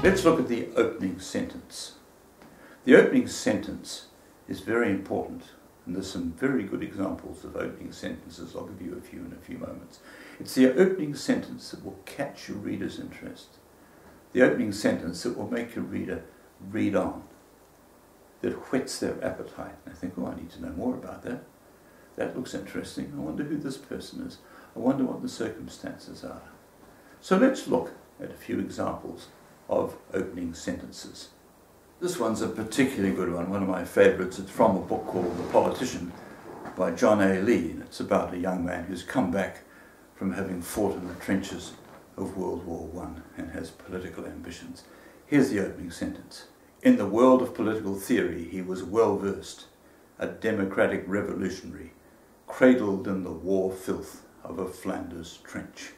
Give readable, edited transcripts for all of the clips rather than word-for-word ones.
Let's look at the opening sentence. The opening sentence is very important, and there's some very good examples of opening sentences. I'll give you a few in a few moments. It's the opening sentence that will catch your reader's interest. The opening sentence that will make your reader read on, that whets their appetite. And they think, oh, I need to know more about that. That looks interesting. I wonder who this person is. I wonder what the circumstances are. So let's look at a few examples of opening sentences. This one's a particularly good one of my favourites. It's from a book called The Politician by John A. Lee. And it's about a young man who's come back from having fought in the trenches of World War I and has political ambitions. Here's the opening sentence. In the world of political theory, he was well versed, a democratic revolutionary, cradled in the war filth of a Flanders trench.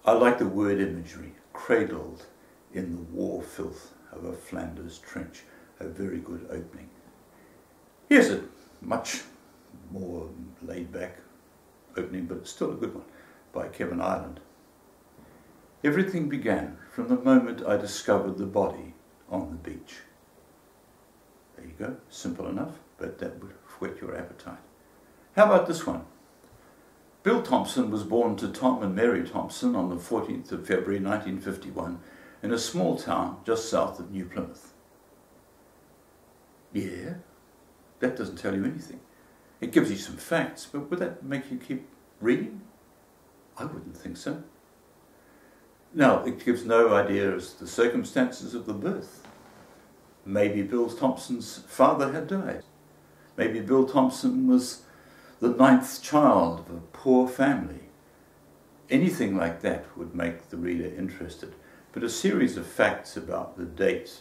I like the word imagery, cradled in the war filth of a Flanders trench. A very good opening. Here's a much more laid-back opening, but still a good one, by Kevin Ireland. Everything began from the moment I discovered the body on the beach. There you go, simple enough, but that would whet your appetite. How about this one? Bill Thompson was born to Tom and Mary Thompson on the 14th of February 1951 in a small town just south of New Plymouth. Yeah, that doesn't tell you anything. It gives you some facts, but would that make you keep reading? I wouldn't think so. Now, it gives no idea as to the circumstances of the birth. Maybe Bill Thompson's father had died. Maybe Bill Thompson was the 9th child of a poor family. Anything like that would make the reader interested. But a series of facts about the date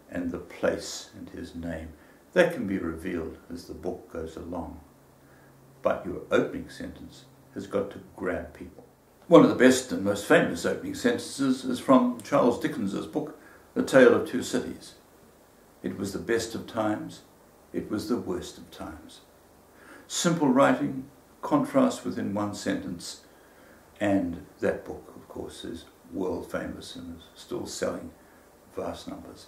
and the place and his name, that can be revealed as the book goes along. But your opening sentence has got to grab people. One of the best and most famous opening sentences is from Charles Dickens's book, The Tale of Two Cities. It was the best of times, it was the worst of times. Simple writing, contrast within one sentence, and that book, of course, is world famous and is still selling vast numbers.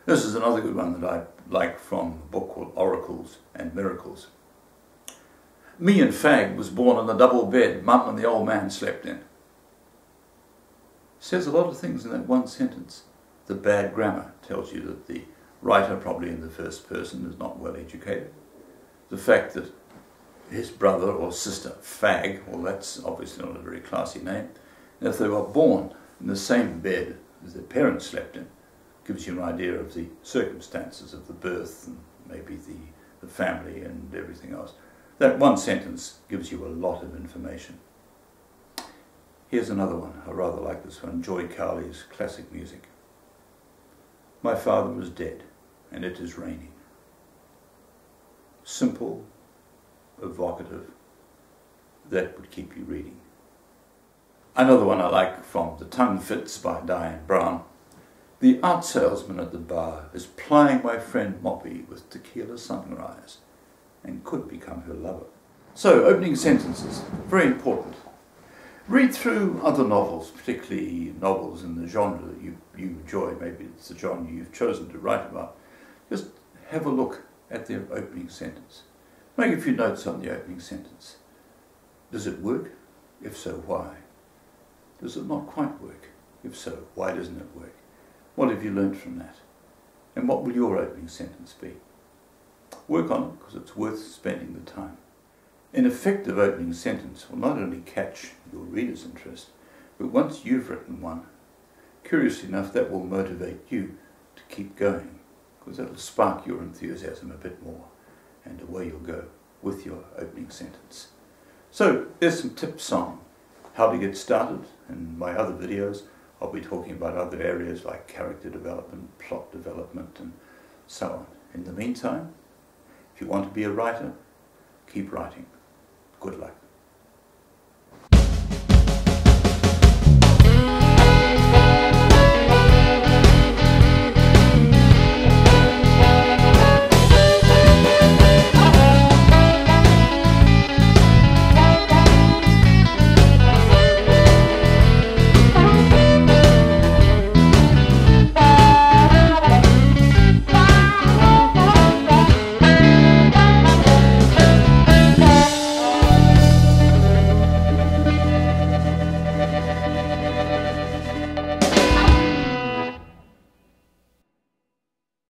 This is another good one that I like from a book called Oracles and Miracles. Me and Fag was born on the double bed Mum and the old man slept in. Says a lot of things in that one sentence. The bad grammar tells you that the writer, probably in the first person, is not well educated. The fact that his brother or sister, Fag, well, that's obviously not a very classy name, and if they were born in the same bed as their parents slept in, gives you an idea of the circumstances of the birth and maybe the family and everything else. That one sentence gives you a lot of information. Here's another one. I rather like this one, Joy Cowley's classic music. My father was dead, and it is raining. Simple, evocative, that would keep you reading. Another one I like from The Tongue Fits by Diane Brown. The art salesman at the bar is plying my friend Moppy with tequila sunrise and could become her lover. So, opening sentences, very important. Read through other novels, particularly novels in the genre that you enjoy. Maybe it's the genre you've chosen to write about. Just have a look at their opening sentence. Make a few notes on the opening sentence. Does it work? If so, why? Does it not quite work? If so, why doesn't it work? What have you learned from that? And what will your opening sentence be? Work on it, because it's worth spending the time. An effective opening sentence will not only catch your reader's interest, but once you've written one, curiously enough, that will motivate you to keep going, because that will spark your enthusiasm a bit more, and away you'll go with your opening sentence. So there's some tips on how to get started. In my other videos, I'll be talking about other areas like character development, plot development, and so on. In the meantime, if you want to be a writer, keep writing. Good luck.